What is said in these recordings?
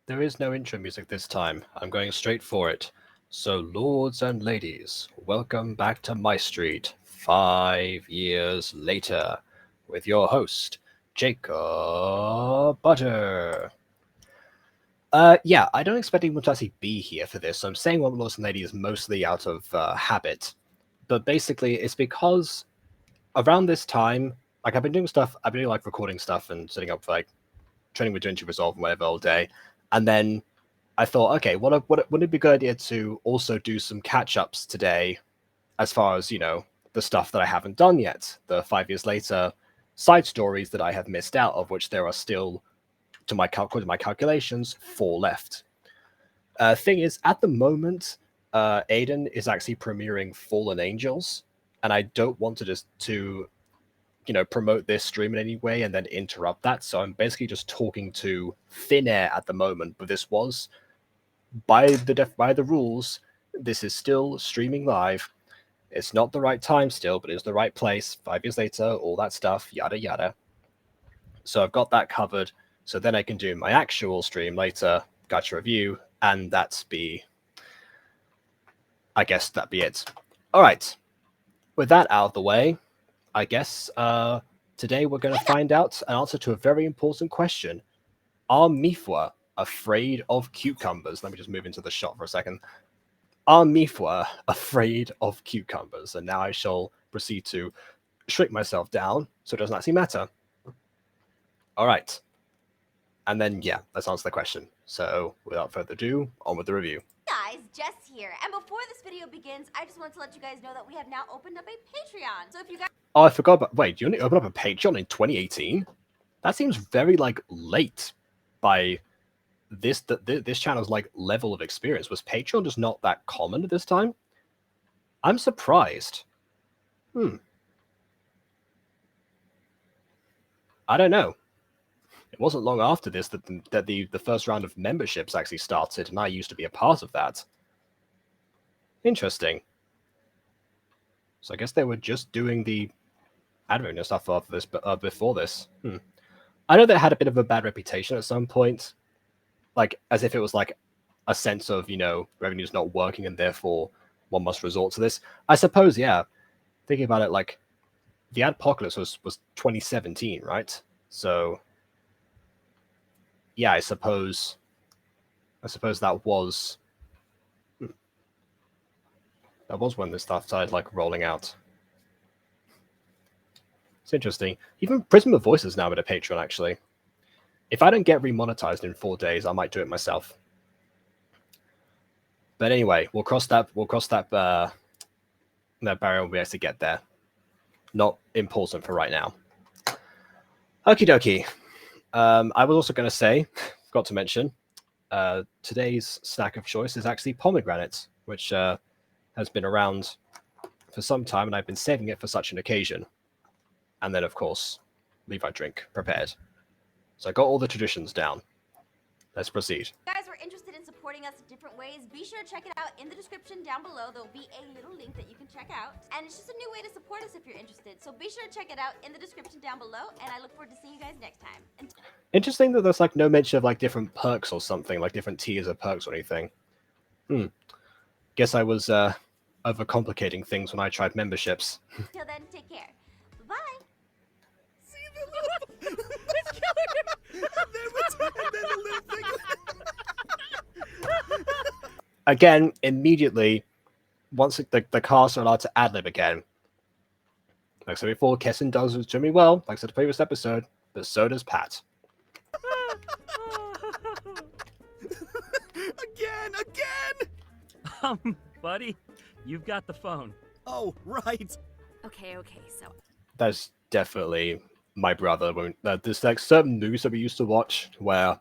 There is no intro music this time. I'm going straight for it. So, lords and ladies, welcome back to MyStreet 5 years later with your host, Jacob Butter. Yeah, I don't expect anyone to actually be here for this. So I'm saying welcome, lords and ladies, mostly out of habit. But basically, it's because around this time, like I've been doing stuff, I've been doing like recording stuff and setting up for like training with DaVinci Resolve and whatever all day. And then I thought, okay, wouldn't it be a good idea to also do some catch ups today, as far as the stuff that I haven't done yet, the 5 years later side stories that I have missed out, of which there are still, according to my calculations, 4 left. Thing is, at the moment, Aiden is actually premiering Fallen Angels, and I don't want to just to promote this stream in any way and then interrupt that. So I'm basically just talking to thin air at the moment. But this was by the rules. This is still streaming live. It's not the right time still, but it's the right place. 5 years later, all that stuff, yada yada. So I've got that covered. So then I can do my actual stream later, gacha review, and I guess that'd be it. All right. With that out of the way, I guess today we're going to find out an answer to a very important question. Are Meif'wa afraid of cucumbers? Let me just move into the shot for a second. Are Meif'wa afraid of cucumbers? And now I shall proceed to shrink myself down so it doesn't actually matter. All right. And then, yeah, let's answer the question. So without further ado, on with the review. Guys, Jess here, and before this video begins, I just wanted to let you guys know that we have now opened up a Patreon. So if you guys Oh, I forgot about. Wait, you only opened up a Patreon in 2018? That seems very late by this channel's level of experience. Was Patreon just not that common at this time? I'm surprised. I don't know. It wasn't long after this that the first round of memberships actually started, and I used to be a part of that. Interesting. So I guess they were just doing the admin stuff after this, but before this. I know they had a bit of a bad reputation at some point, as if it was a sense of revenue's not working and therefore one must resort to this. I suppose, yeah. Thinking about it, the Adpocalypse was 2017, right? So yeah, I suppose that was when this stuff started rolling out. It's interesting. Even Prism of Voices now with a Patreon, actually. If I don't get remonetized in 4 days, I might do it myself. But anyway, we'll cross that barrier when we actually get there. Not important for right now. Okie dokie. I was also going to say, forgot to mention, today's snack of choice is actually pomegranate, which has been around for some time, and I've been saving it for such an occasion. And then, of course, Levi drink prepared. So I got all the traditions down. Let's proceed. If you guys are interested in supporting us in different ways, be sure to check it out in the description down below. There'll be a little link that you can check out. And it's just a new way to support us if you're interested. So be sure to check it out in the description down below, and I look forward to seeing you guys next time. Interesting that there's no mention of different perks or something, different tiers of perks or anything. Guess I was overcomplicating things when I tried memberships. Till then, take care. Bye-bye. See the little... It's killing him! And then the little thing... Again, immediately, once the cast are allowed to ad-lib again. Like I said before, Kessin does extremely well, like I said in the previous episode, but so does Pat. Again! Buddy, you've got the phone. Oh, right. Okay, so... That's definitely my brother. When there's certain movies that we used to watch where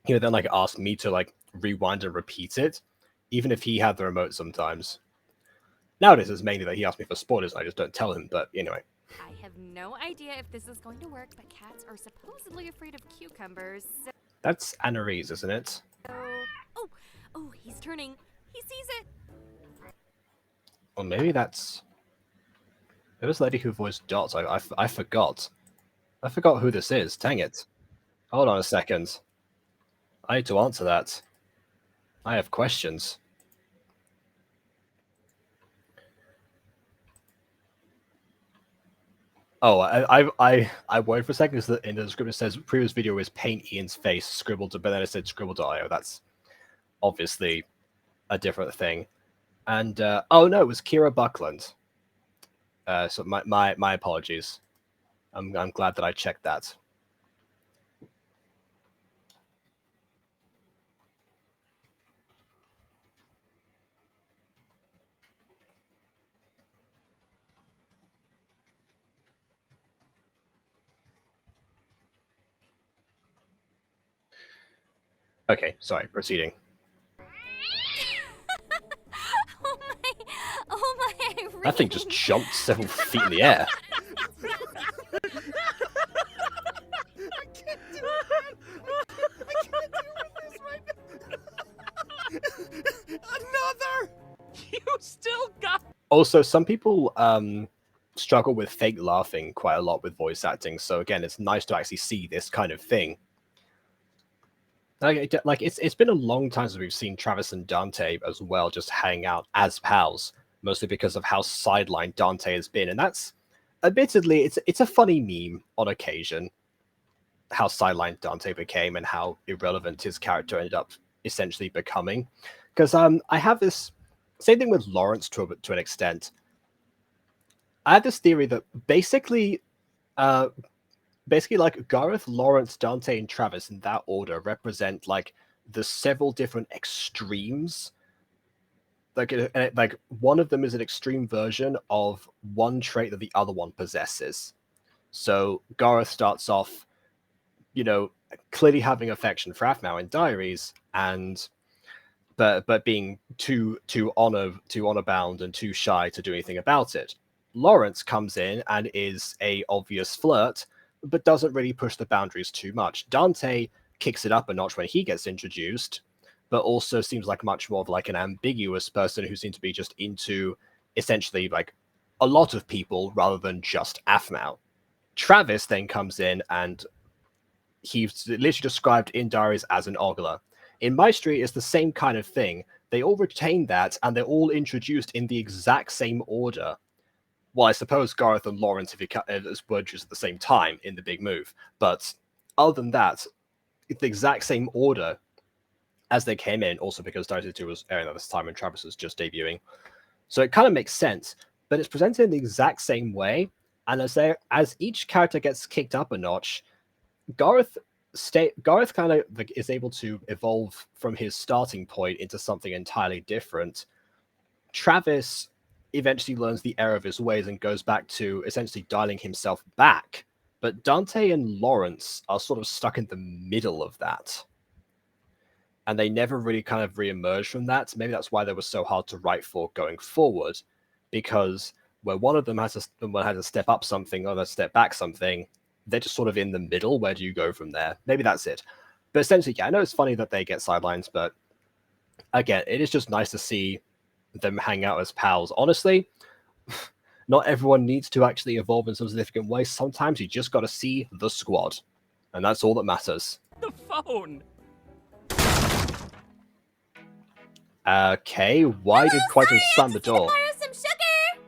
then ask me to rewind and repeat it, even if he had the remote sometimes. Nowadays it's mainly that he asks me for spoilers and I just don't tell him, but anyway. I have no idea if this is going to work, but cats are supposedly afraid of cucumbers, so... That's Annarese, isn't it? Oh, he's turning. He sees it. Or maybe that's... It was the lady who voiced Dot. I forgot. I forgot who this is. Dang it. Hold on a second. I need to answer that. I have questions. Oh, I worried for a second because in the description it says previous video was paint Ian's face scribbled, but then it said scribble.io. That's obviously a different thing. And oh no, it was Kira Buckland. So my apologies. I'm glad that I checked that. Okay, sorry, proceeding. Oh my, That thing just jumped several feet in the air. I can't do it, man. I can't deal with this right now. Another! You still got. Also, some people struggle with fake laughing quite a lot with voice acting. So again, it's nice to actually see this kind of thing. Like it's been a long time since we've seen Travis and Dante as well, just hang out as pals, mostly because of how sidelined Dante has been, and that's admittedly it's a funny meme on occasion, how sidelined Dante became and how irrelevant his character ended up essentially becoming. Because I have this same thing with Lawrence to an extent. I have this theory that basically like Gareth, Lawrence, Dante, and Travis in that order represent like the several different extremes. Like one of them is an extreme version of one trait that the other one possesses. So Gareth starts off, clearly having affection for aphmau in Diaries, and but being too honor bound and too shy to do anything about it. Lawrence comes in and is a obvious flirt, but doesn't really push the boundaries too much. Dante kicks it up a notch when he gets introduced, but also seems like much more of like an ambiguous person who seems to be just into essentially like a lot of people rather than just aphmau. Travis then comes in and he's literally described in Diaries as an ogler. In MyStreet, it's the same kind of thing. They all retain that, and they're all introduced in the exact same order. Well, I suppose Gareth and Lawrence, if you were introduced at the same time in the big move. But other than that, it's the exact same order as they came in, also because Diaries 2 was airing at this time and Travis was just debuting. So it kind of makes sense, but it's presented in the exact same way. And as each character gets kicked up a notch, Gareth kind of is able to evolve from his starting point into something entirely different. Travis eventually learns the error of his ways and goes back to essentially dialing himself back. But Dante and Lawrence are sort of stuck in the middle of that. And they never really kind of re-emerge from that. Maybe that's why they were so hard to write for going forward, because where one of them has to step up something or step back something, they're just sort of in the middle. Where do you go from there? Maybe that's it. But essentially, yeah, I know it's funny that they get sidelines, but again, it is just nice to see them hang out as pals. Honestly, not everyone needs to actually evolve in some significant way. Sometimes you just got to see the squad, and that's all that matters. The phone. Okay, why did Quentin slam the door? Borrow some sugar.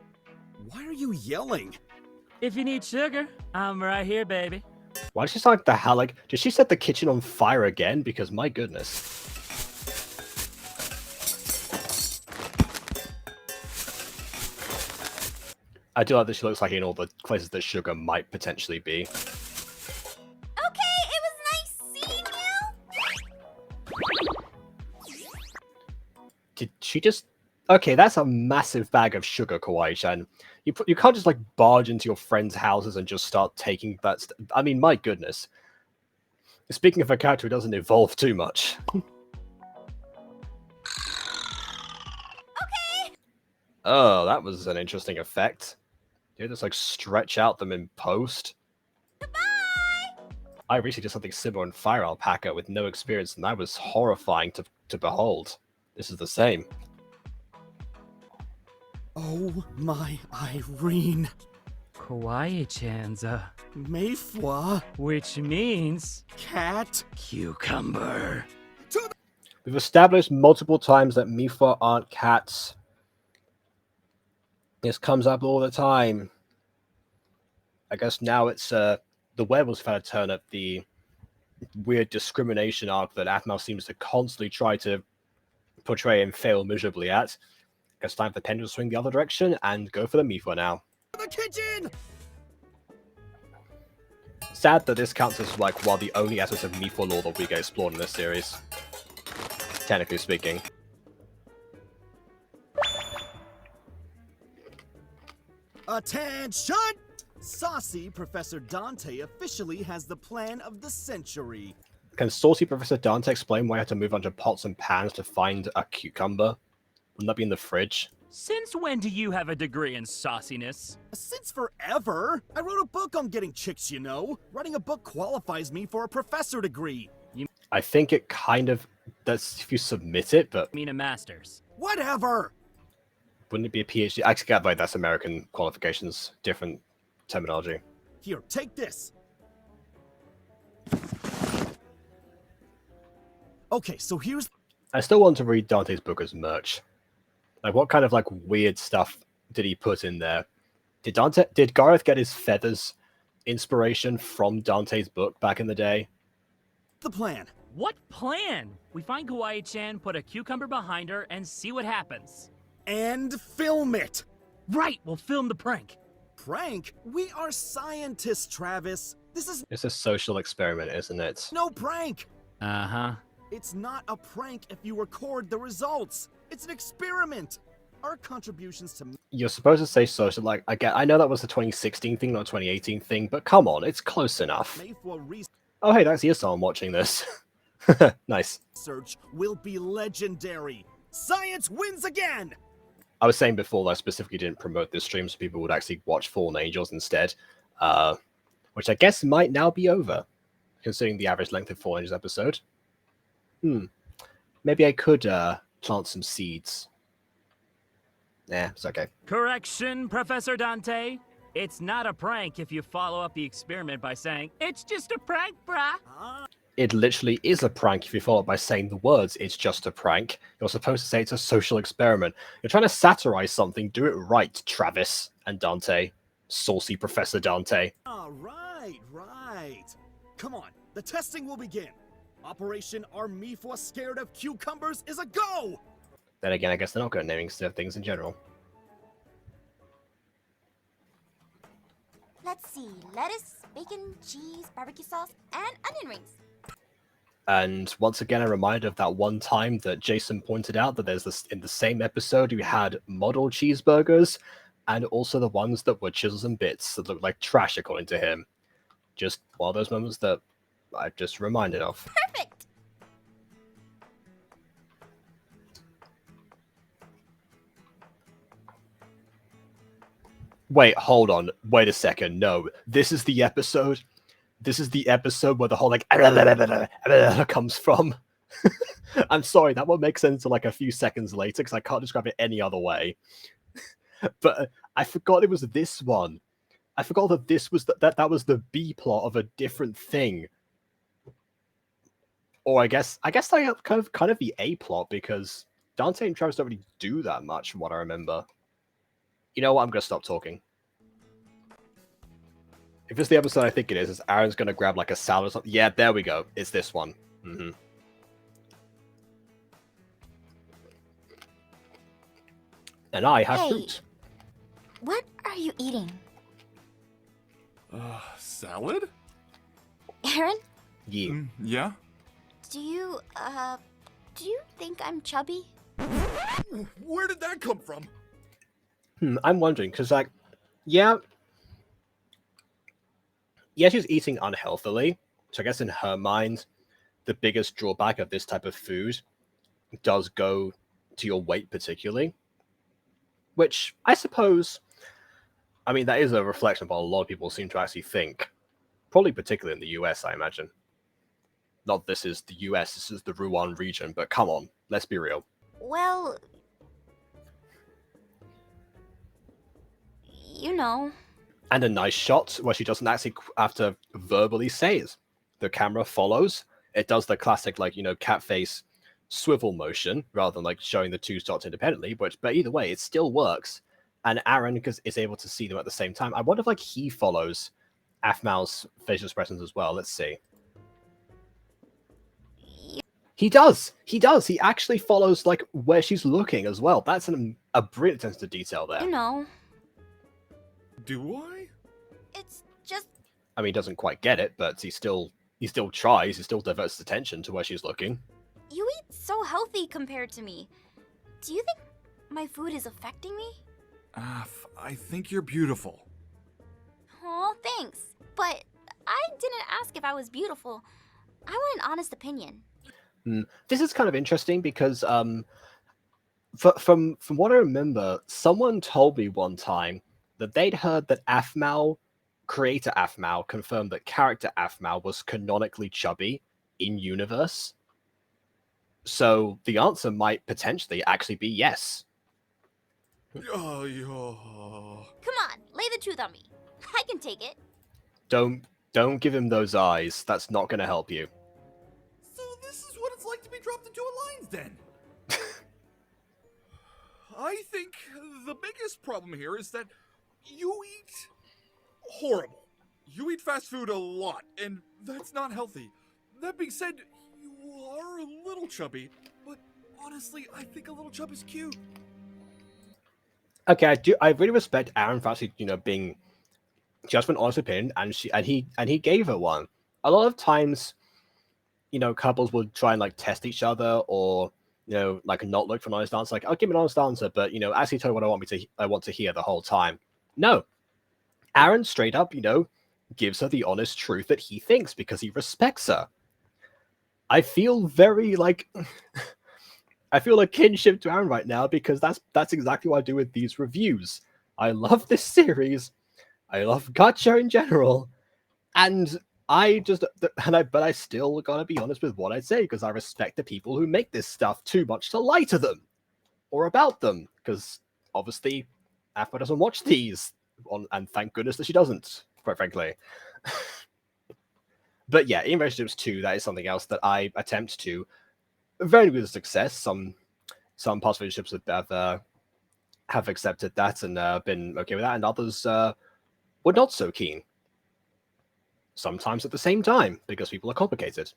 Why are you yelling? If you need sugar, I'm right here, baby. Why did she sound like the hell? Like, did she set the kitchen on fire again? Because my goodness. I do like that she looks like in all the places that sugar might potentially be. Okay, it was nice seeing you. Did she just... Okay, that's a massive bag of sugar, Kawaii-chan. You can't just, like, barge into your friends' houses and just start taking that... I mean, my goodness. Speaking of a character who doesn't evolve too much. Okay. Oh, that was an interesting effect. You just, like, stretch out them in post. Goodbye. I recently did something similar in Fire Alpaca with no experience, and that was horrifying to behold. This is the same. Oh my Irene. Kawaii-chan's Meif'wa. which means Cat. cucumber. We've established multiple times that Meif'wa aren't cats. This comes up all the time. I guess now it's the werewolves trying to turn up the weird discrimination arc that aphmau seems to constantly try to portray and fail miserably at. Guess time for the pendulum to swing the other direction and go for the Meif'wa now. The kitchen! Sad that this counts as like one of the only aspects of Meif'wa lore that we get explored in this series. Technically speaking. Attention! Saucy Professor Dante officially has the plan of the century. Can saucy Professor Dante explain why I had to move onto pots and pans to find a cucumber? Wouldn't that be in the fridge? Since when do you have a degree in sauciness? Since forever, I wrote a book on getting chicks, you know. Writing a book qualifies me for a professor degree. I think it kind of does if you submit it, but I mean a master's. Whatever! wouldn't it be a PhD? I get like that's American qualifications, different terminology. Here, take this. Okay, so here's... I still want to read Dante's book as merch. Like, what kind of like weird stuff did he put in there? Did Gareth get his feathers inspiration from Dante's book back in the day? the plan. What plan? We find Kawaii-chan, put a cucumber behind her, and see what happens. And film it. Right, we'll film the prank. Prank? We are scientists, Travis. This is It's a social experiment, isn't it? no prank. Uh-huh. It's not a prank if you record the results. It's an experiment. Our contributions to You're supposed to say social, like, I know that was the 2016 thing, not 2018 thing, but come on, it's close enough. Meif'wa Oh, hey, that's Yason watching this. Nice. research will be legendary. Science wins again! I was saying before that I specifically didn't promote this stream so people would actually watch Fallen Angels instead, which I guess might now be over, considering the average length of Fallen Angels episode. Maybe I could plant some seeds. Nah, it's okay. Correction, Professor Dante. It's not a prank if you follow up the experiment by saying, "It's just a prank, brah." It literally is a prank if you follow it by saying the words, "It's just a prank." You're supposed to say it's a social experiment. You're trying to satirize something, do it right, Travis and Dante. Saucy Professor Dante. Right. Come on, the testing will begin. Operation Are Meif'wa Scared of Cucumbers is a go! Then again, I guess they're not good at naming things in general. Let's see, lettuce, bacon, cheese, barbecue sauce, and onion rings. And once again, a reminder of that one time that Jason pointed out that there's this in the same episode we had model cheeseburgers and also the ones that were chisels and bits that looked like trash according to him. Just one of those moments that I just reminded of. Perfect! Wait, hold on. Wait a second. No, this is the episode. This is the episode where the whole like comes from. I'm sorry, that won't make sense until like a few seconds later because I can't describe it any other way. But I forgot it was this one. I forgot that this was that was the B plot of a different thing. Or I guess I have kind of the A plot because Dante and Travis don't really do that much from what I remember. You know what? I'm gonna stop talking. If it's the episode I think it is Aaron's gonna grab like a salad or something. Yeah, there we go. It's this one. And I have Hey. fruit. What are you eating? Salad? Aaron, Yeah. Yeah? do you think I'm chubby? Where did that come from? I'm wondering because like, yeah, she's eating unhealthily. So I guess in her mind, the biggest drawback of this type of food does go to your weight particularly. Which I suppose, I mean, that is a reflection of what a lot of people seem to actually think. Probably particularly in the US, I imagine. Not this is the US, this is the Rouen region, but come on, let's be real. Well, you know. And a nice shot where she doesn't actually have to verbally say it. The camera follows, it does the classic, like, cat face swivel motion rather than like showing the two dots independently, but either way, it still works. And Aaron is able to see them at the same time. I wonder if like he follows aphmau's facial expressions as well. Let's see. He does. He does. He actually follows like where she's looking as well. That's a brilliant attention to detail there. You know, Do I? it's just I mean, he doesn't quite get it, but he still tries. He still diverts his attention to where she's looking. you eat so healthy compared to me. Do you think my food is affecting me? I think you're beautiful. Oh, thanks. But I didn't ask if I was beautiful. I want an honest opinion. This is kind of interesting because from what I remember, someone told me one time that they'd heard that aphmau, creator aphmau, confirmed that character aphmau was canonically chubby in universe. So the answer might potentially actually be yes. Oh, Come on, lay the truth on me. I can take it. Don't give him those eyes. That's not going to help you. So this is what it's like to be dropped into a lion's den. I think the biggest problem here is that you eat horrible. You eat fast food a lot, and that's not healthy. That being said, you are a little chubby, but honestly, I think a little chub is cute. Okay, I really respect Aaron for actually, being just an honest opinion, and he gave her one. A lot of times, couples would try and like test each other, or like not look for an honest answer. Like, I'll give an honest answer, but actually tell me what I want to hear the whole time. No, Aaron straight up, gives her the honest truth that he thinks because he respects her. I feel very like. I feel a kinship to Aaron right now because that's exactly what I do with these reviews. I love this series. I love gacha in general, and but I still gotta be honest with what I say because I respect the people who make this stuff too much to lie to them or about them. Because obviously, aphmau doesn't watch these, and thank goodness that she doesn't. Quite frankly. But yeah, in relationships too, that is something else that I attempt to. Very good success. Some past relationships have accepted that and been okay with that, and others were not so keen. Sometimes at the same time, because people are complicated.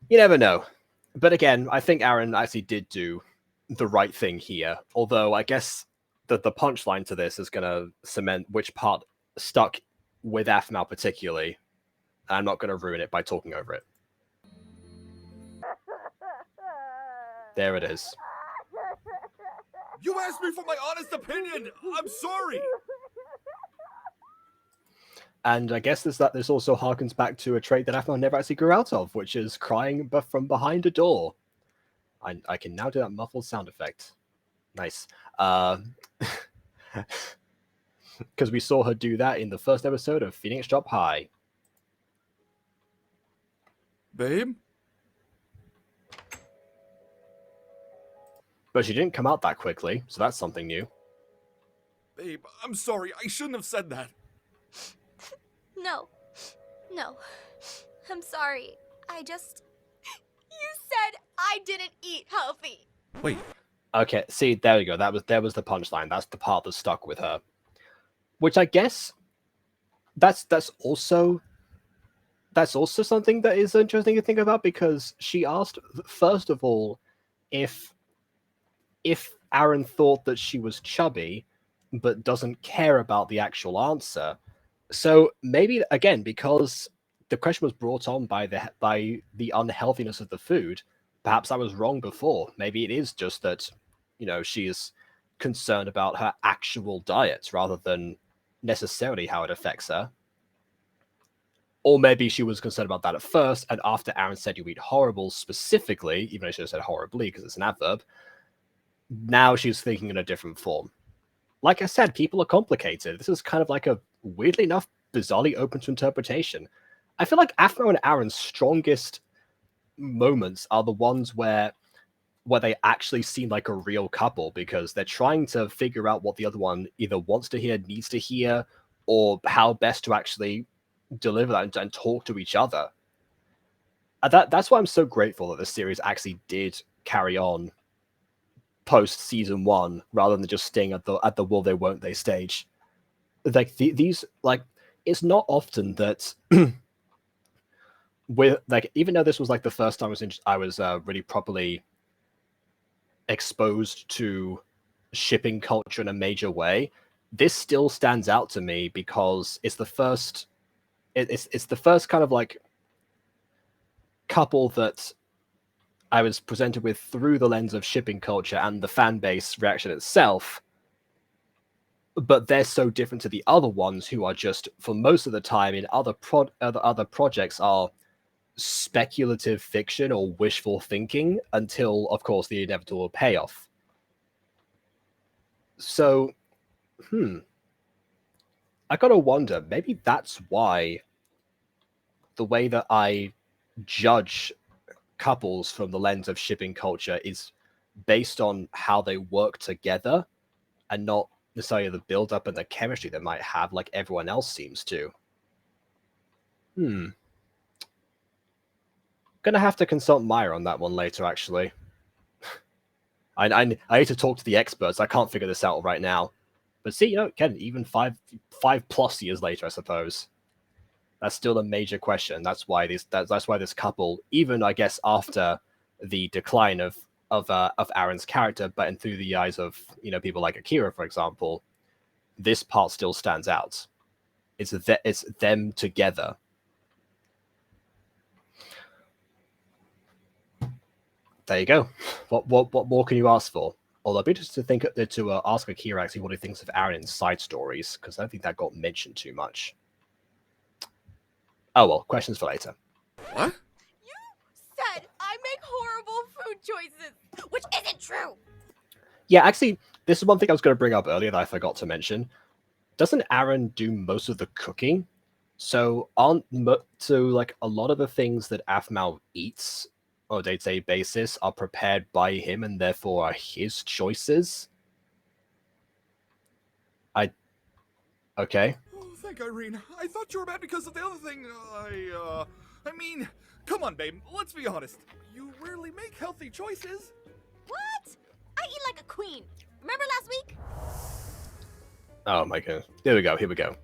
You never know. But again, I think Aaron actually did do the right thing here. Although I guess that the punchline to this is going to cement which part stuck with aphmau particularly. I'm not going to ruin it by talking over it. There it is. You asked me for my honest opinion. I'm sorry. And I guess this also harkens back to a trait that aphmau never actually grew out of, which is crying from behind a door. I can now do that muffled sound effect. Nice. Because we saw her do that in the first episode of Phoenix Drop High. Babe? But she didn't come out that quickly, so that's something new. Babe, I'm sorry. I shouldn't have said that. No. I'm sorry. You said I didn't eat healthy. Wait. Okay, see, there we go. There was the punchline. That's the part that stuck with her. Which I guess that's also something that is interesting to think about, because she asked first of all if Aaron thought that she was chubby but doesn't care about the actual answer. So maybe again, because the question was brought on by the unhealthiness of the food, perhaps I was wrong before. Maybe it is just that, she is concerned about her actual diet rather than necessarily how it affects her. Or maybe she was concerned about that at first, and after Aaron said you eat horrible specifically, even though she said horribly because it's an adverb, now she's thinking in a different form. Like I said, people are complicated. This is kind of like a, weirdly enough, bizarrely open to interpretation. I feel like aphmau and Aaron's strongest moments are the ones where they actually seem like a real couple, because they're trying to figure out what the other one either wants to hear, needs to hear, or how best to actually deliver that and talk to each other. That's why I'm so grateful that the series actually did carry on post season 1 rather than just staying at the will they won't they stage. Like these like it's not often that with like, even though this was like the first time I was really properly exposed to shipping culture in a major way, this still stands out to me because it's the first it's the first kind of like couple that I was presented with through the lens of shipping culture and the fan base reaction itself. But they're so different to the other ones who are just, for most of the time in other projects, are speculative fiction or wishful thinking until, of course, the inevitable payoff. So, I gotta wonder, maybe that's why the way that I judge couples from the lens of shipping culture is based on how they work together and not necessarily the build-up and the chemistry they might have like everyone else seems to. Gonna have to consult Maya on that one later, actually. I need to talk to the experts. I can't figure this out right now. But see, you know, Ken, even five plus years later, I suppose, that's still a major question. That's why this couple, even I guess after the decline of Aaron's character, but and through the eyes of, you know, people like Akira, for example, this part still stands out. It's them together. There you go. What more can you ask for? Although I'd be interested to ask Akira actually what he thinks of Aaron in side stories, because I don't think that got mentioned too much. Oh well, questions for later. What? You said I make horrible food choices, which isn't true. Yeah, actually, this is one thing I was going to bring up earlier that I forgot to mention. Doesn't Aaron do most of the cooking? So like a lot of the things that aphmau eats on a day-to-day basis are prepared by him and therefore are his choices. Okay. Oh, thank Irene. I thought you were mad because of the other thing. I mean, come on, babe. Let's be honest. You rarely make healthy choices. What? I eat like a queen. Remember last week? Oh my god. Here we go. Yummy!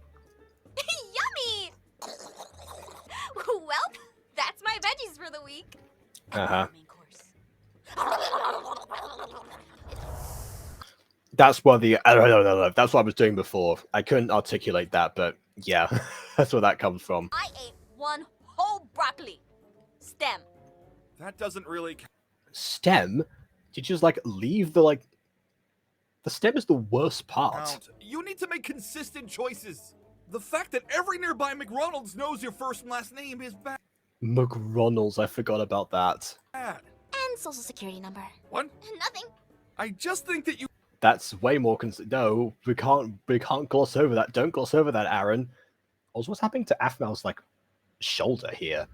Well, that's my veggies for the week. Uh-huh. Main course. That's what that's what I was doing before. I couldn't articulate that, but yeah, that's where that comes from. I ate one whole broccoli. Stem. That doesn't really count. Stem? Did you just like leave the like? The stem is the worst part. You need to make consistent choices. The fact that every nearby McRonald's knows your first and last name is bad. McRonald's, I forgot about that. And social security number. What? Nothing. I just think that you. That's way more. No, we can't gloss over that. Don't gloss over that, Aaron. Also, what's happening to aphmau's like shoulder here?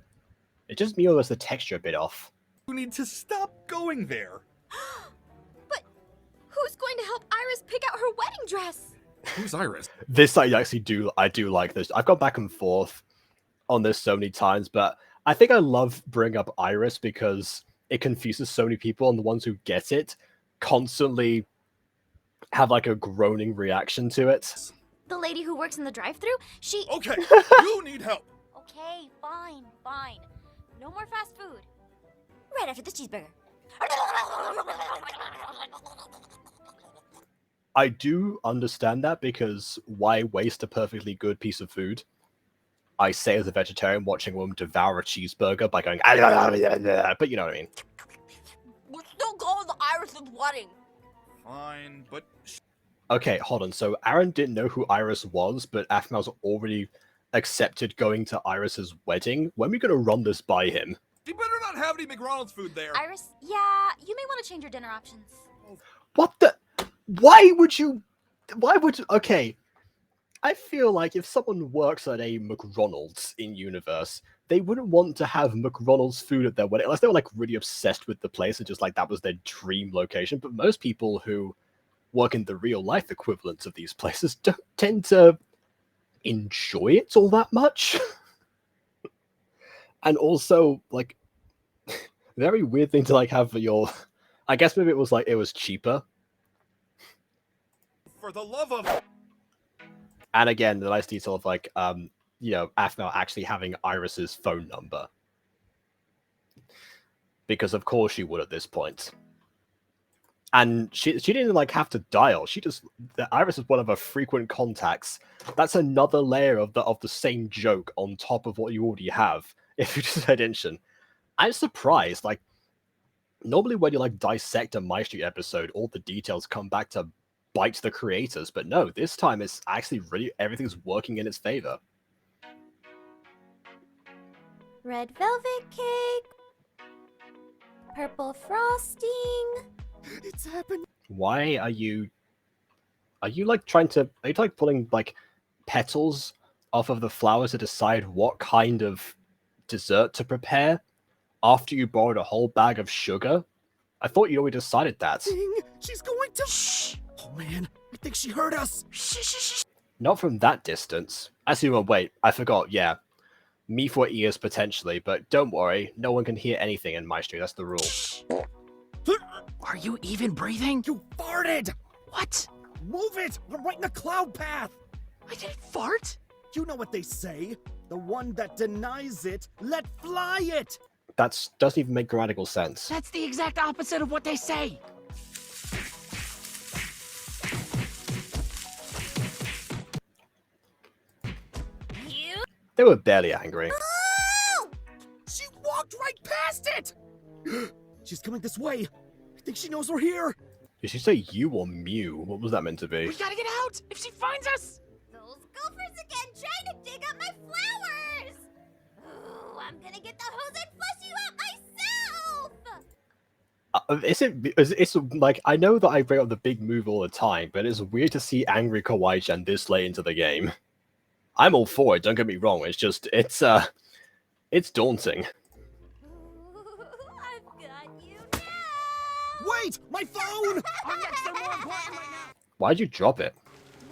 It just me, or was the texture a bit off? You need to stop going there. But who's going to help Iris pick out her wedding dress? Who's Iris? This I do like this. I've gone back and forth on this so many times, but I think I love bringing up Iris because it confuses so many people, and the ones who get it constantly have like a groaning reaction to it. The lady who works in the drive-thru, she... Okay, you need help. Okay, fine. No more fast food. Right after the cheeseburger. I do understand that, because why waste a perfectly good piece of food? I say as a vegetarian watching a woman devour a cheeseburger by going, but you know what I mean. We're still going to Iris's wedding. Fine, but... Okay, hold on. So Aaron didn't know who Iris was, but aphmau's already accepted going to Iris's wedding. When are we going to run this by him? You better not have any McDonald's food there. Iris, yeah, you may want to change your dinner options. What the? Why would you? Okay, I feel like if someone works at a McDonald's in universe, they wouldn't want to have McDonald's food at their wedding unless they were like really obsessed with the place and just like that was their dream location. But most people who work in the real life equivalents of these places don't tend to enjoy it all that much. And also, like, Very weird thing to like have for your. I guess maybe it was cheaper. For the love of... And again, the nice detail of like aphmau actually having Iris's phone number. Because of course she would at this point. And she didn't like have to dial. The Iris is one of her frequent contacts. That's another layer of the same joke on top of what you already have. If you just paid attention. I'm surprised, like normally when you like dissect a MyStreet episode, all the details come back to bite the creators, but no, this time it's actually really everything's working in its favor. Red velvet cake. Purple frosting. It's happened. Why are you like trying to are you like pulling like petals off of the flowers to decide what kind of dessert to prepare after you borrowed a whole bag of sugar? I thought you already decided that. Ding! She's going to. Shh! Oh man, I think she heard us. Shh, shh, shh. Not from that distance. Wait, I forgot, yeah. Meif'wa ears potentially, but don't worry, no one can hear anything in MyStreet, that's the rule. Are you even breathing? You farted! What? Move it! We're right in the cloud path! I didn't fart? You know what they say. The one that denies it, let fly it! That doesn't even make grammatical sense. That's the exact opposite of what they say. They were barely angry. Oh! She walked right past it! She's coming this way. I think she knows we're here. Did she say you or Mew? What was that meant to be? We gotta get out! If she finds us! Those gophers again trying to dig up my flowers! Ooh, I'm gonna get the hose and flush you out myself! It's like, I know that I bring up the big move all the time, but it's weird to see angry Kawaii-chan this late into the game. I'm all for it, don't get me wrong, it's daunting. Ooh, I've got you now! Wait! My phone! Our necks are more important right now! Why'd you drop it?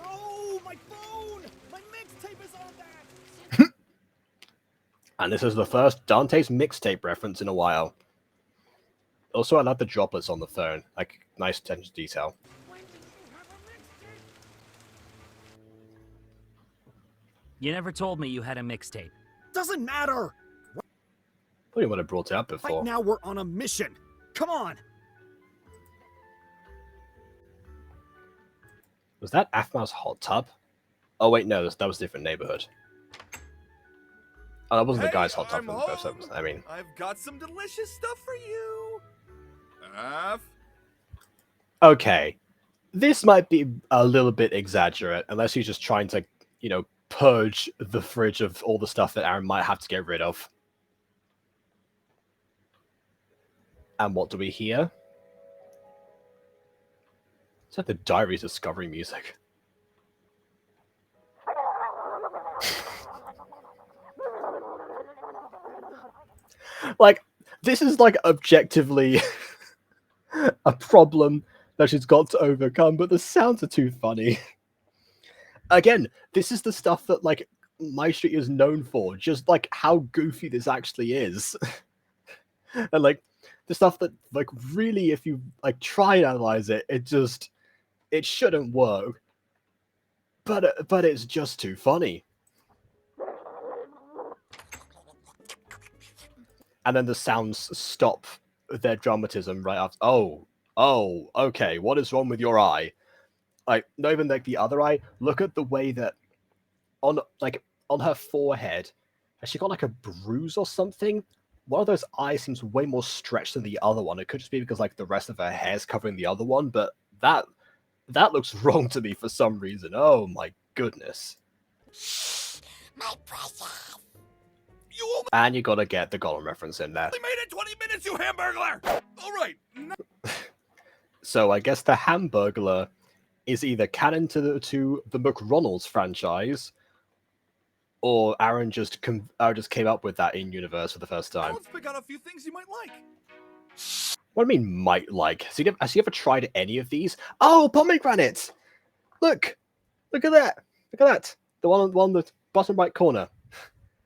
No! My phone! My mixtape is on that! And this is the first Dante's mixtape reference in a while. Also, I like the droplets on the phone. Like, nice attention to detail. You never told me you had a mixtape. Doesn't matter! Thought you would have brought it up before. Right now we're on a mission. Come on! Was that aphmau's hot tub? Oh wait, no, that was a different neighborhood. Oh, that wasn't the guy's hot tub I'm from the first home. episode. I mean, I've got some delicious stuff for you. Aph. okay, this might be a little bit exaggerate, unless he's just trying to, purge the fridge of all the stuff that Aaron might have to get rid of. And what do we hear? It's like the Diaries Discovery music. Like, this is like objectively a problem that she's got to overcome, but the sounds are too funny. Again, this is the stuff that like MyStreet is known for, just like how goofy this actually is. And like the stuff that like really, if you like try and analyze it, it shouldn't work. But it's just too funny. And then the sounds stop their dramatism right after. Oh, okay. What is wrong with your eye? Like, not even like the other eye. Look at the way that on her forehead, has she got like a bruise or something? One of those eyes seems way more stretched than the other one. It could just be because like the rest of her hair's covering the other one, but that looks wrong to me for some reason. Oh my goodness. My precious! You only And you gotta get the Gollum reference in there. made it 20 minutes, you hamburglar! Alright, So I guess the Hamburglar is either canon to the McRonald's franchise, or Aaron just came up with that in universe for the first time. let's pick out a few things you might like. What do you mean might like? Has he ever tried any of these? Oh, pomegranate! Look at that! Look at that! The one on the bottom right corner.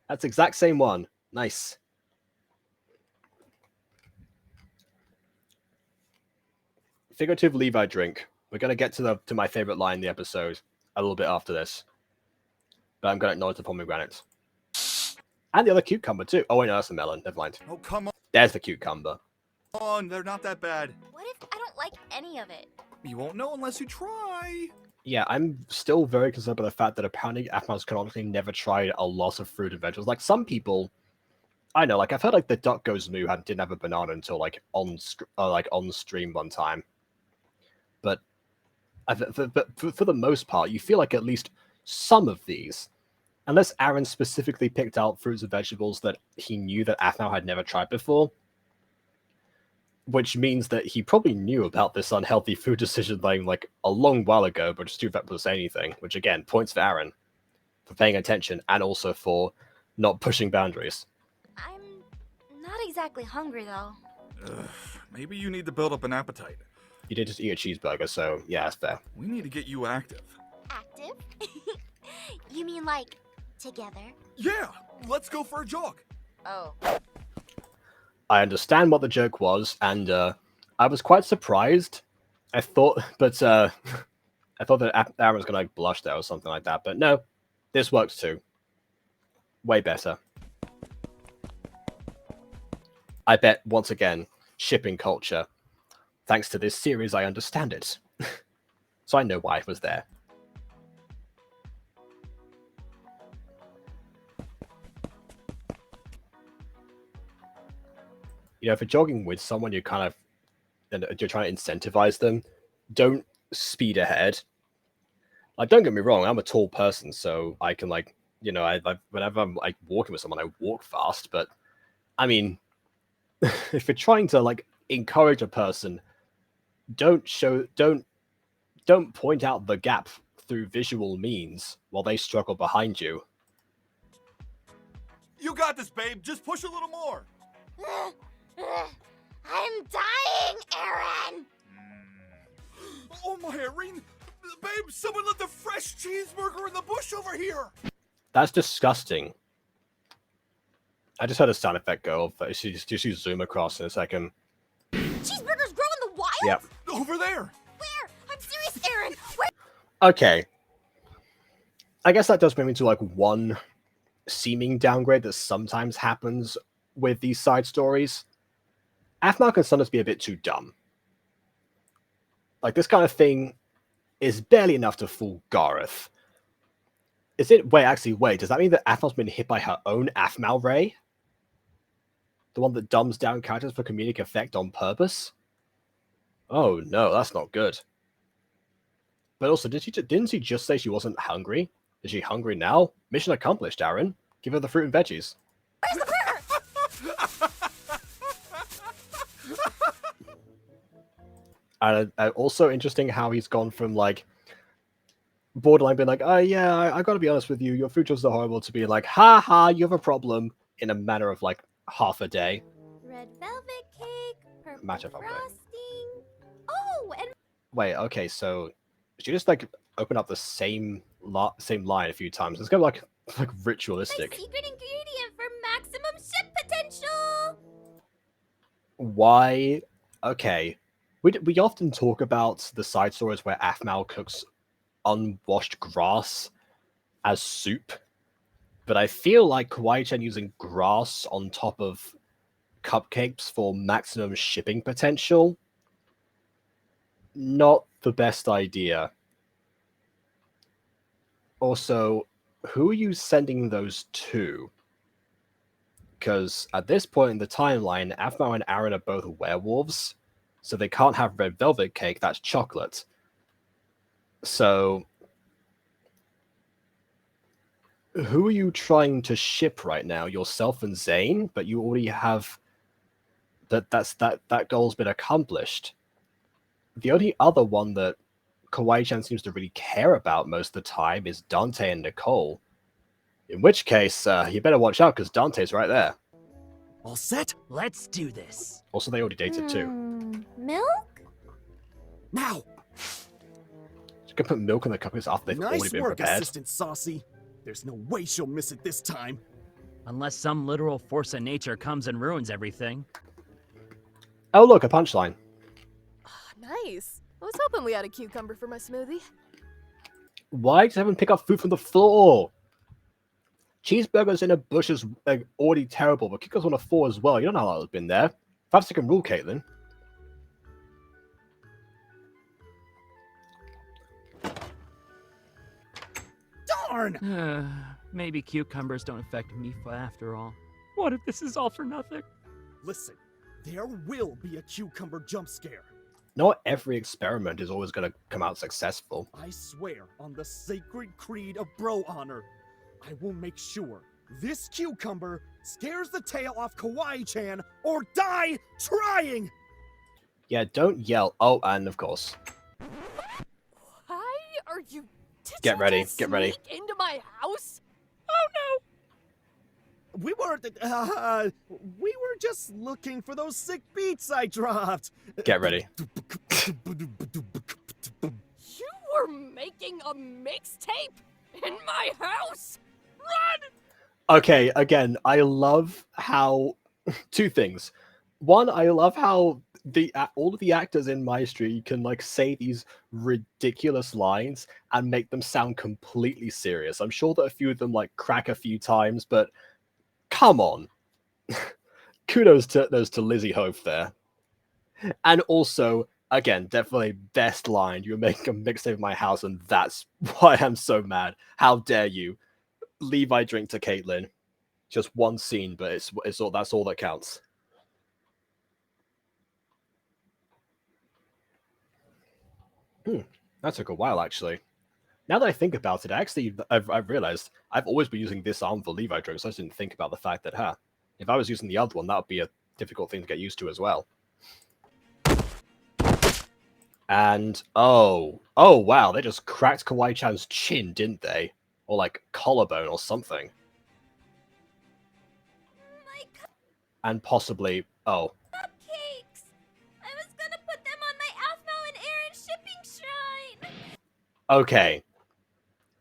That's the exact same one. Nice. figurative Levi drink. We're gonna get to my favorite line in the episode a little bit after this. But I'm gonna acknowledge the pomegranate. And the other cucumber too. Oh wait, no, that's the melon. Never mind. Oh, come There's the cucumber. on. They're not that bad. What if I don't like any of it? You won't know unless you try. Yeah, I'm still very concerned by the fact that apparently aphmau's canonically never tried a lot of fruit and vegetables. Like some people, I know, like I've heard like the duck goes moo didn't have a banana until like on stream one time. But for the most part, you feel like at least some of these, unless Aaron specifically picked out fruits and vegetables that he knew that aphmau had never tried before, which means that he probably knew about this unhealthy food decision thing like a long while ago, but just too fat to say anything. Which again, points for Aaron for paying attention and also for not pushing boundaries. I'm not exactly hungry though. Maybe you need to build up an appetite. You did just eat a cheeseburger, so yeah, that's fair. We need to get you active. Active? You mean like together? Yeah, let's go for a jog. Oh. I understand what the joke was, and I was quite surprised. I thought that Aaron was gonna like blush there or something like that, but no, this works too. Way better. I bet once again, shipping culture. Thanks to this series, I understand it, so I know why it was there. You know, if you're jogging with someone, you're trying to incentivize them. Don't speed ahead. Like, don't get me wrong, I'm a tall person, so I can like, you know, whenever I'm like walking with someone, I walk fast. But I mean, if you're trying to like encourage a person, don't point out the gap through visual means while they struggle behind you. You got this, babe. Just push a little more. I'm dying, Aaron! Oh my, Irene! Babe, someone left a fresh cheeseburger in the bush over here! That's disgusting. I just heard a sound effect go off. Just zoom across in a second. Cheeseburgers grow in the wild? Yep. Over there! Where? I'm serious, Aaron! Where? Okay. I guess that does bring me to like one seeming downgrade that sometimes happens with these side stories. aphmau can sometimes be a bit too dumb. Like, this kind of thing is barely enough to fool Gareth. Is it? Wait, does that mean that aphmau's been hit by her own aphmau ray? The one that dumbs down characters for comedic effect on purpose? Oh no, that's not good. But also, didn't she just say she wasn't hungry? Is she hungry now? Mission accomplished, Aaron. Give her the fruit and veggies. Where's the burger? And also interesting how he's gone from like borderline being like, oh yeah, I gotta be honest with you, your food choices are horrible, to be like, ha ha, you have a problem, in a matter of like half a day. Red velvet cake, purple Match if I'm right. frosting. Oh, and Wait, okay, so she just like open up the same line a few times. It's kind of like my ritualistic. secret ingredient for maximum ship potential. Why? Okay. We often talk about the side stories where aphmau cooks unwashed grass as soup, but I feel like Kawaii-chan using grass on top of cupcakes for maximum shipping potential, not the best idea. Also, who are you sending those to? Because at this point in the timeline, aphmau and Aaron are both werewolves, so they can't have red velvet cake, that's chocolate. So, who are you trying to ship right now? Yourself and Zane? But you already have... That goal's been accomplished. The only other one that Kawaii-chan seems to really care about most of the time is Dante and Nicole. In which case, you better watch out, because Dante's right there. All set? Let's do this. Also, they already dated too. Milk? Now! You can put milk in the cupcakes after they've already Nice been work, prepared. Assistant Saucy. There's no way she'll miss it this time. Unless some literal force of nature comes and ruins everything. Oh, look, a punchline. Nice. Nice. I was hoping we had a cucumber for my smoothie. Why does everyone pick up food from the floor? Cheeseburgers in a bush is already terrible, but cucumbers on a floor as well. You don't know how long it's been there. 5-second rule, Caitlin. Darn! Maybe cucumbers don't affect Meif'wa after all. What if this is all for nothing? Listen, there will be a cucumber jump scare. Not every experiment is always going to come out successful. I swear on the sacred creed of bro honor, I will make sure this cucumber scares the tail off Kawaii-chan or die trying! Yeah, don't yell. Oh, and of course. Why are you... Get ready, get ready. Sneak into my house? Oh We were just looking for those sick beats I dropped. Get ready. You were making a mixtape in my house? Run! Okay, again, I love how... Two things. One, I love how all of the actors in MyStreet can like say these ridiculous lines and make them sound completely serious. I'm sure that a few of them like crack a few times, but come on. Kudos to Lizzie Hope there. And also, again, definitely best line. You're making a mixtape in my house, and that's why I'm so mad. How dare you? Levi drink to Caitlin. Just one scene, but it's all that's all that counts. That took a while, actually. Now that I think about it, I've realized I've always been using this arm for Levi drinks. So I just didn't think about the fact that, if I was using the other one, that would be a difficult thing to get used to as well. And, oh wow, they just cracked Kawaii-chan's chin, didn't they? Or like collarbone or something. And possibly, oh. Cupcakes! I was gonna put them on my aphmau and Aaron shipping shrine! Okay.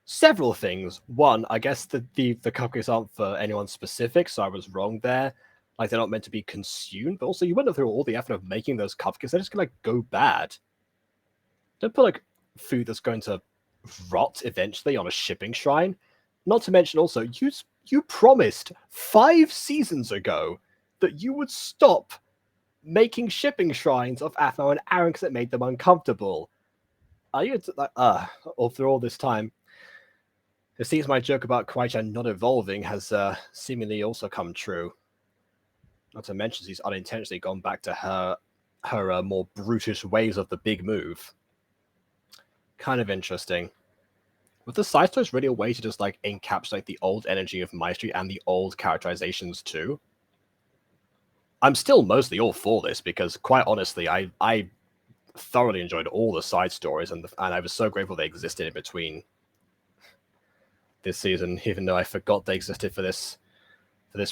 Several things. One, I guess the cupcakes aren't for anyone specific, so I was wrong there. Like, they're not meant to be consumed, but also you went through all the effort of making those cupcakes, they're just gonna go bad. Don't put, like, food that's going to rot eventually on a shipping shrine. Not to mention also, you promised 5 seasons ago that you would stop making shipping shrines of aphmau and Aaron because it made them uncomfortable. Are you like, all through all this time? It seems my joke about Kawaii-chan not evolving has seemingly also come true. Not to mention she's unintentionally gone back to her more brutish ways of the big move. Kind of interesting. Was the side stories really a way to just like encapsulate the old energy of MyStreet and the old characterizations too? I'm still mostly all for this because, quite honestly, I thoroughly enjoyed all the side stories and I was so grateful they existed in between this season, even though I forgot they existed for this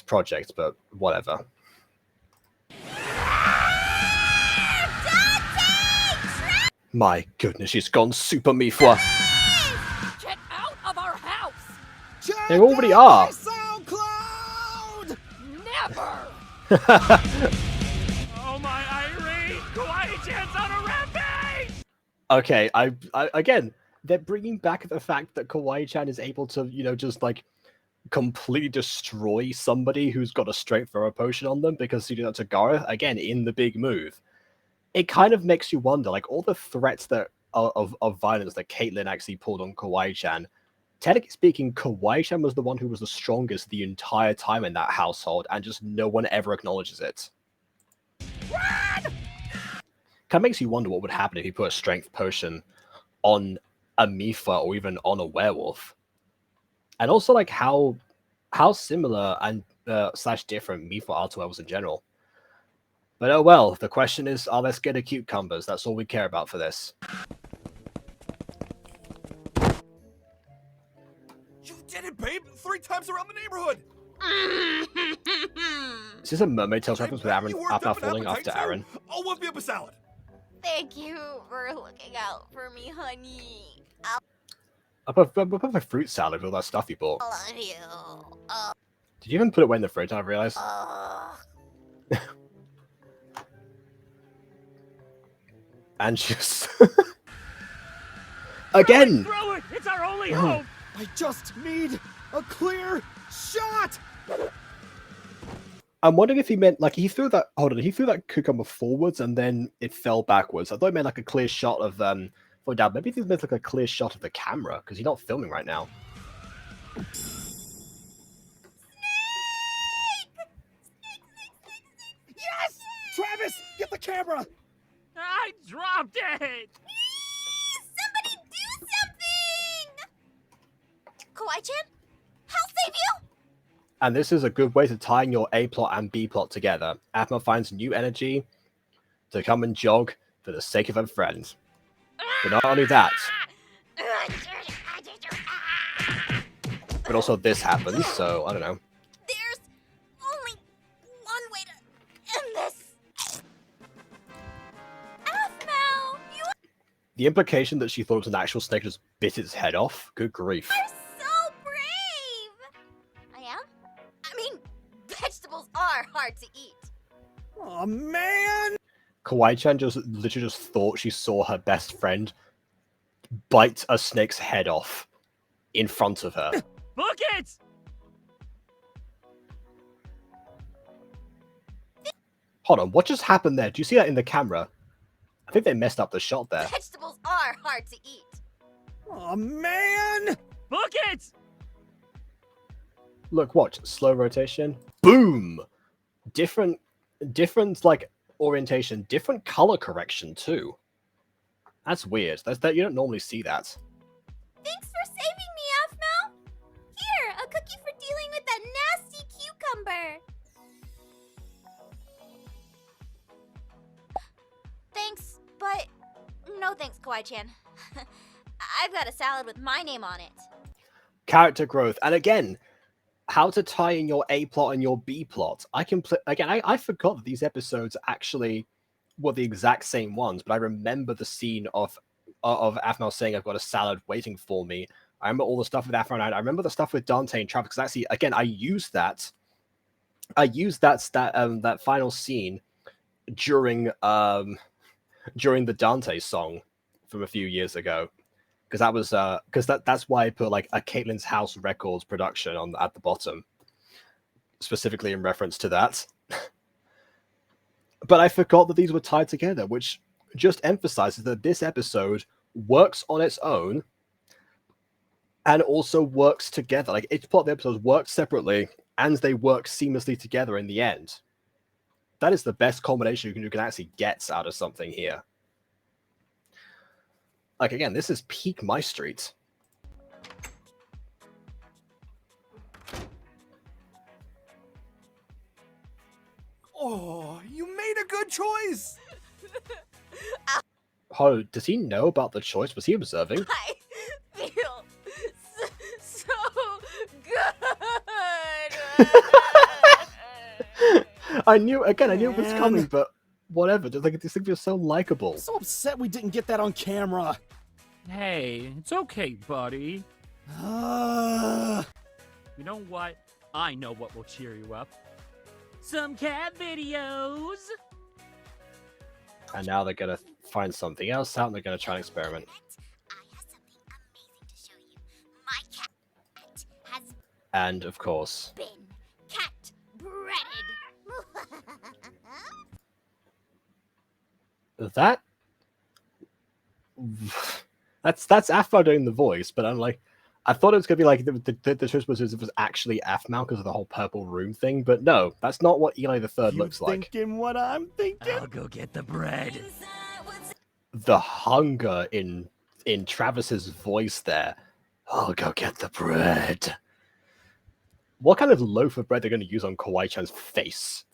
project. But whatever. My goodness, she's gone super Meif'wa. Get out of our house! They already are. SoundCloud! Never! Oh my Irene! Kawaii-chan's on a rampage! Okay, I again, they're bringing back the fact that Kawaii-chan is able to, just like completely destroy somebody who's got a straight throw potion on them because he did that to Gareth again in the big move. It kind of makes you wonder, like all the threats that of violence that Caitlin actually pulled on Kawaii-chan. Technically speaking, Kawaii-chan was the one who was the strongest the entire time in that household, and just no one ever acknowledges it. Kind of makes you wonder what would happen if you put a strength potion on a Meif'wa or even on a werewolf. And also, like, how similar and slash different Meif'wa are to werewolves in general. But oh well, the question is, are there scared of cucumbers? That's all we care about for this. You did it, babe! 3 times around the neighborhood! Is this a Mermaid Tales reference with You worked Aphmau up an falling appetite, after too? Aaron? I'll whip you up a salad. Thank you for looking out for me, honey. I put a fruit salad with all that stuff you bought. I love you. Did you even put it away in the fridge? I realized. And just again. Throw it! It's our only hope! I just need a clear shot! I'm wondering if he meant like he threw that. Hold on, he threw that cucumber forwards and then it fell backwards. I thought he meant like a clear shot of For Dad, maybe he meant like a clear shot of the camera because he's not filming right now. Yes! Travis, get the camera! I dropped it! Somebody do something! Kawaii-chan, I'll save you! And this is a good way to tie your A plot and B plot together. aphmau finds new energy to come and jog for the sake of her friend. But not only that, but also this happens, so I don't know. There's only one way to end this. aphmau, you The implication that she thought it was an actual snake just bit its head off. Good grief. are so brave! I am? I mean, vegetables are hard to eat. Oh man! Kawaii-chan just literally just thought she saw her best friend bite a snake's head off in front of her. Book it! Hold on, what just happened there? Do you see that in the camera? I think they messed up the shot there. Vegetables are hard to eat. Oh man! Book it! Look, watch. Slow rotation. Boom! Different like orientation, different color correction too. That's weird. You don't normally see that. Thanks for saving me, aphmau. Here, a cookie for dealing with that nasty cucumber. Thanks, but no thanks, Kawaii-chan. I've got a salad with my name on it. Character growth, and again, how to tie in your A plot and your B plot. I forgot that these episodes actually were the exact same ones, but I remember the scene of aphmau saying, "I've got a salad waiting for me." I remember all the stuff with aphmau, and I remember the stuff with Dante and Travis. Because actually, again, I used that final scene during the Dante song from a few years ago. Because that was that's why I put like a Caitlin's House Records production at the bottom, specifically in reference to that. But I forgot that these were tied together, which just emphasizes that this episode works on its own and also works together. Like each part of the episodes work separately and they work seamlessly together in the end. That is the best combination you can actually get out of something here. Like, again, this is peak MyStreet. Oh, you made a good choice. Oh, does he know about the choice? Was he observing? I feel so good. I knew it was coming, but whatever. Just like, these things are so likable. I'm so upset we didn't get that on camera. Hey, it's okay, buddy. You know what? I know what will cheer you up. Some cat videos! And now they're gonna find something else out and they're gonna try and experiment. I have something amazing to show you. My cat has And of course, been cat breaded. that's aphmau doing the voice, but I'm like, I thought it was gonna be like the twist was it was actually aphmau because of the whole purple room thing, but no, that's not what Eli the Third looks like. Thinking what I'm thinking? I'll go get the bread. The hunger in Travis's voice there. I'll go get the bread. What kind of loaf of bread they're going to use on Kawaii-chan's face?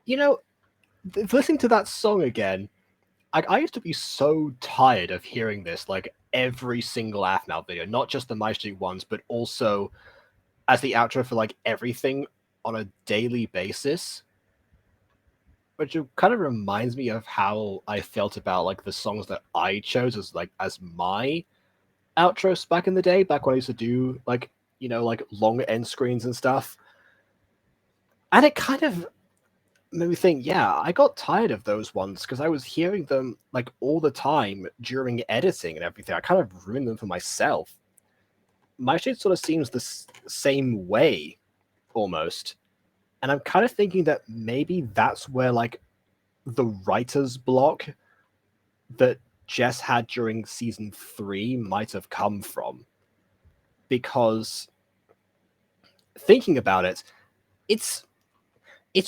You know, listening to that song again, I used to be so tired of hearing this like every single aphmau video, not just the MyStreet ones, but also as the outro for like everything on a daily basis. Which kind of reminds me of how I felt about like the songs that I chose as my outros back in the day, back when I used to do like, like long end screens and stuff. And it kind of made me think, yeah, I got tired of those ones because I was hearing them like all the time during editing and everything. I kind of ruined them for myself. MyStreet sort of seems the same way, almost. And I'm kind of thinking that maybe that's where like the writer's block that Jess had during season 3 might have come from. Because thinking about it, it's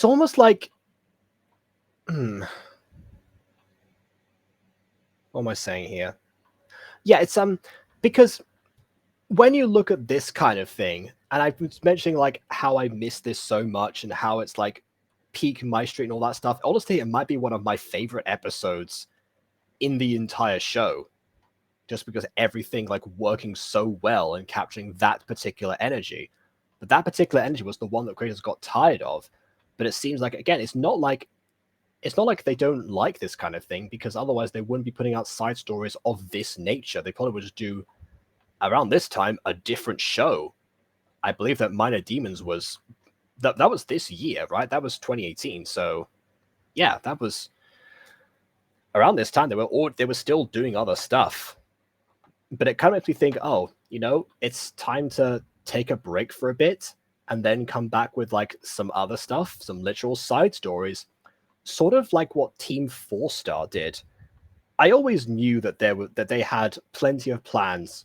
almost like what am I saying here? Yeah, it's because when you look at this kind of thing, and I was mentioning like how I miss this so much and how it's like peak MyStreet and all that stuff, honestly, it might be one of my favorite episodes in the entire show. Just because everything like working so well and capturing that particular energy. But that particular energy was the one that creators got tired of. But it seems like, again, it's not like they don't like this kind of thing, because otherwise they wouldn't be putting out side stories of this nature. They probably would just do, around this time, a different show. I believe that Minor Demons was that was this year, right? That was 2018. So yeah, that was around this time. They were still doing other stuff. But it kind of makes me think, oh, it's time to take a break for a bit and then come back with like some other stuff, some literal side stories, sort of like what Team 4-Star did. I always knew that they had plenty of plans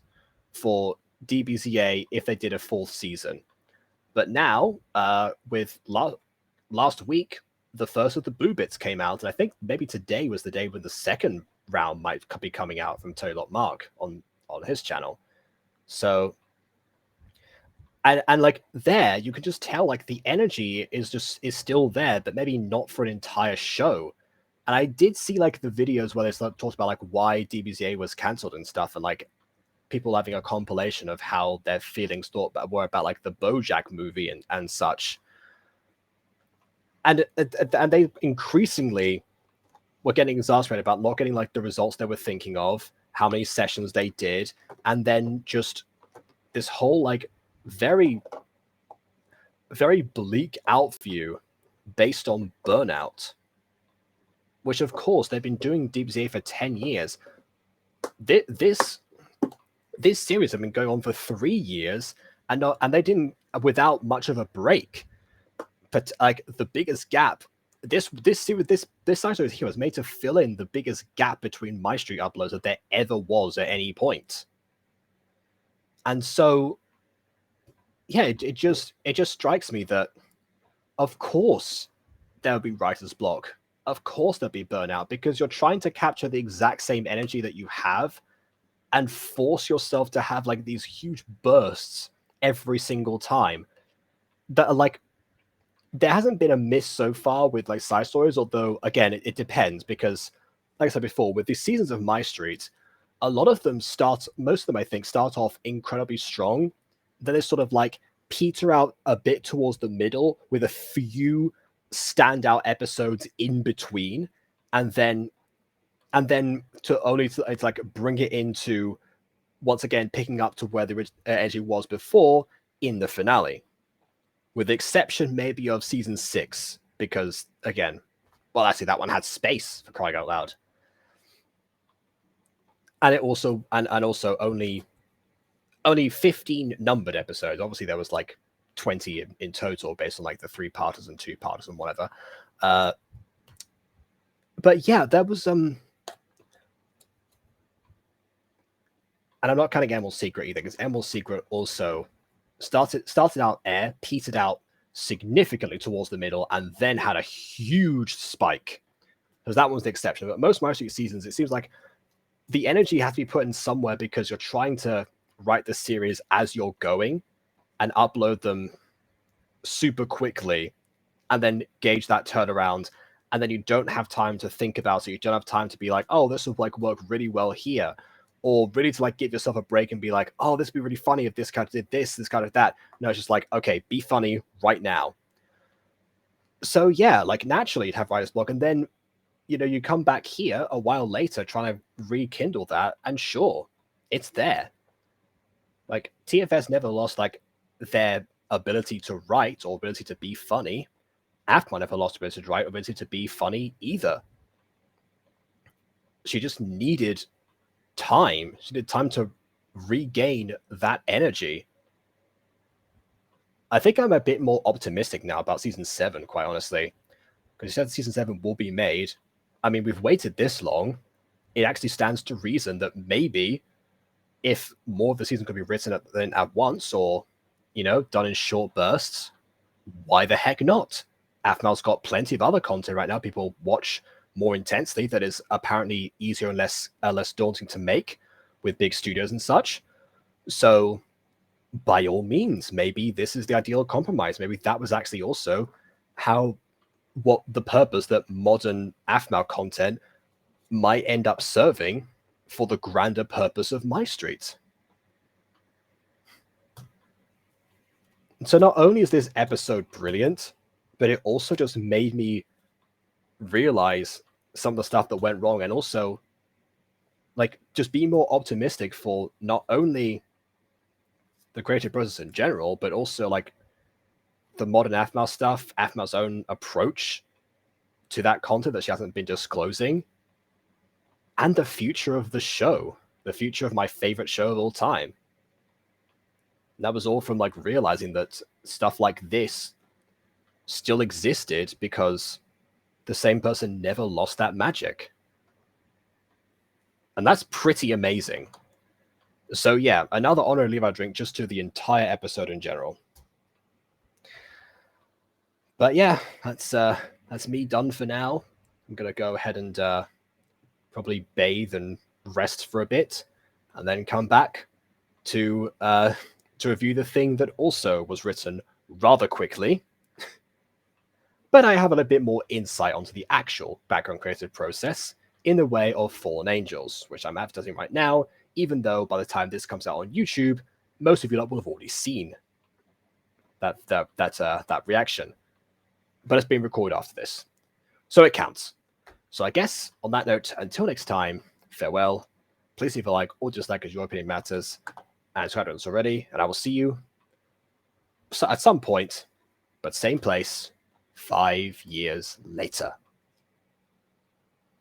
for DBZA if they did a 4th season. But now, with last week, the first of the Boo Bits came out, and I think maybe today was the day when the second round might be coming out from Tolot Mark on his channel. So, and like there, you can just tell like the energy is still there, but maybe not for an entire show. And I did see like the videos where they talked about like why DBZA was cancelled and stuff, and like people having a compilation of how their feelings were about like the BoJack movie and such. And they increasingly were getting exasperated about not getting like the results they were thinking of, how many sessions they did, and then just this whole like very, very bleak out view based on burnout. Which of course they've been doing DBZA for 10 years. This series have been going on for 3 years, and they didn't without much of a break. But like the biggest gap, this side series here was made to fill in the biggest gap between MyStreet uploads that there ever was at any point. And so, yeah, it just strikes me that, of course, there'll be writer's block. Of course, there'll be burnout, because you're trying to capture the exact same energy that you have and force yourself to have like these huge bursts every single time that are like, there hasn't been a miss so far with like side stories, although again it depends, because like I said before, with these seasons of MyStreet, a lot of them most of them I think start off incredibly strong, then they sort of like peter out a bit towards the middle with a few standout episodes in between, and then to like bring it into once again picking up to where the energy was before in the finale, with the exception maybe of season 6, because again, well, actually that one had space, for crying out loud, and it also and also only 15 numbered episodes. Obviously there was like 20 in total based on like the 3-parters and 2-parters and whatever. But yeah, there was and I'm not counting Emerald Secret either, because Emerald Secret also started out petered out significantly towards the middle, and then had a huge spike. Because that was the exception. But most MyStreet seasons, it seems like the energy has to be put in somewhere, because you're trying to write the series as you're going and upload them super quickly, and then gauge that turnaround. And then you don't have time to think about it. You don't have time to be like, oh, this will like work really well here. or really to like give yourself a break and be like, oh, this would be really funny if this character did this kind of that. No, it's just like, okay, be funny right now. So yeah, like naturally you'd have writer's block, and then you come back here a while later trying to rekindle that, and sure, it's there. Like TFS never lost like their ability to write or ability to be funny. aphmau never lost ability to write or ability to be funny either. She just needed time. She needed time to regain that energy. I think I'm a bit more optimistic now about season 7, quite honestly. Because you said season 7 will be made. I mean, we've waited this long. It actually stands to reason that maybe if more of the season could be written at once, or, done in short bursts, why the heck not? aphmau's got plenty of other content right now people watch more intensely that is apparently easier and less daunting to make with big studios and such. So by all means, maybe this is the ideal compromise. Maybe that was actually also what the purpose that modern aphmau content might end up serving for the grander purpose of MyStreet. So not only is this episode brilliant, but it also just made me realize some of the stuff that went wrong, and also like just be more optimistic for not only the creative process in general, but also like the modern aphmau stuff, aphmau's own approach to that content that she hasn't been disclosing, and the future of the show, the future of my favorite show of all time. And that was all from like realizing that stuff like this still existed because the same person never lost that magic. And that's pretty amazing. So yeah, another honorary leave I drink just to the entire episode in general. But yeah, that's me done for now. I'm gonna go ahead and probably bathe and rest for a bit, and then come back to review the thing that also was written rather quickly. But I have a bit more insight onto the actual background creative process in the way of Fallen Angels, which I'm advertising right now, even though by the time this comes out on YouTube, most of you will have already seen that reaction. But it's being recorded after this, so it counts. So I guess on that note, until next time, farewell. Please leave a like or dislike as your opinion matters, and subscribe to us already, and I will see you at some point, but same place, 5 years later.